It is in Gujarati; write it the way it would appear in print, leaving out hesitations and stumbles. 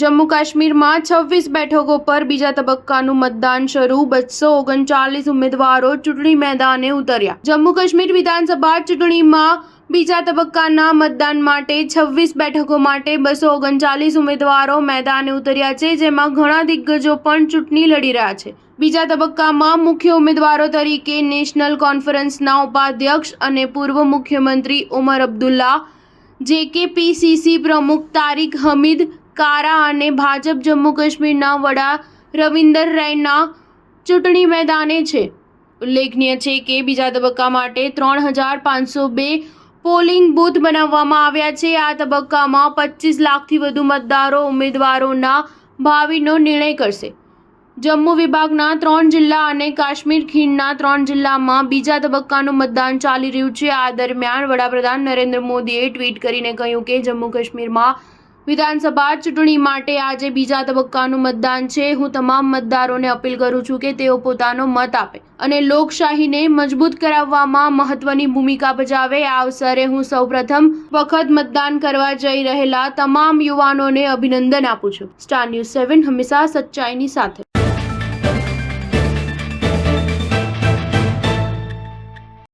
જમ્મુ કાશ્મીરમાં 26 બેઠકો પર બીજા તબક્કાનું મતદાન શરૂ 239 ઉમેદવારો ચૂંટણી મેદાને ઉતર્યા। જમ્મુ કાશ્મીર વિધાનસભા ચૂંટણીમાં બીજા તબક્કાના મતદાન માટે 26 બેઠકો માટે 239 ઉમેદવારો મેદાને ઉતર્યા છે, જેમાં ઘણા દિગ્ગજો પણ ચૂંટણી લડી રહ્યા છે। બીજા તબક્કામાં મુખ્ય ઉમેદવારો તરીકે નેશનલ કોન્ફરન્સના ઉપાધ્યક્ષ અને પૂર્વ મુખ્યમંત્રી ઉમર અબ્દુલ્લા, જેકેપીસીસી પ્રમુખ તારિક હમીદ કારા અને ભાજપ જમ્મુ કાશ્મીરના વડા રવિન્દર રૈના ચૂંટણી મેદાને છે। ઉલ્લેખનીય છે કે બીજા તબક્કા માટે 3502 પોલિંગ બૂથ બનાવવામાં આવ્યા છે। આ તબક્કામાં 25 લાખથી વધુ મતદારો ઉમેદવારોના ભાવિનો નિર્ણય કરશે। જમ્મુ વિભાગના 3 જિલ્લા અને કાશ્મીર ખીણના 3 જિલ્લામાં બીજા તબક્કાનું મતદાન ચાલી રહ્યું છે। આ દરમિયાન વડાપ્રધાન નરેન્દ્ર મોદીએ ટ્વીટ કરીને કહ્યું કે જમ્મુ કાશ્મીરમાં વિધાનસભા ચૂંટણી માટે આજે બીજા તબક્કાનું મતદાન છે। હું તમામ મતદારોને અપીલ કરું છું કે તેઓ પોતાનો મત આપે અને લોકશાહીને મજબૂત કરાવવામાં મહત્વની ભૂમિકા ભજવે। આ અવસરે હું સૌપ્રથમ વખત મતદાન કરવા જઈ રહેલા તમામ યુવાનોને અભિનંદન આપું છું। સ્ટાર ન્યૂઝ 7 હંમેશા સચ્ચાઈની સાથે।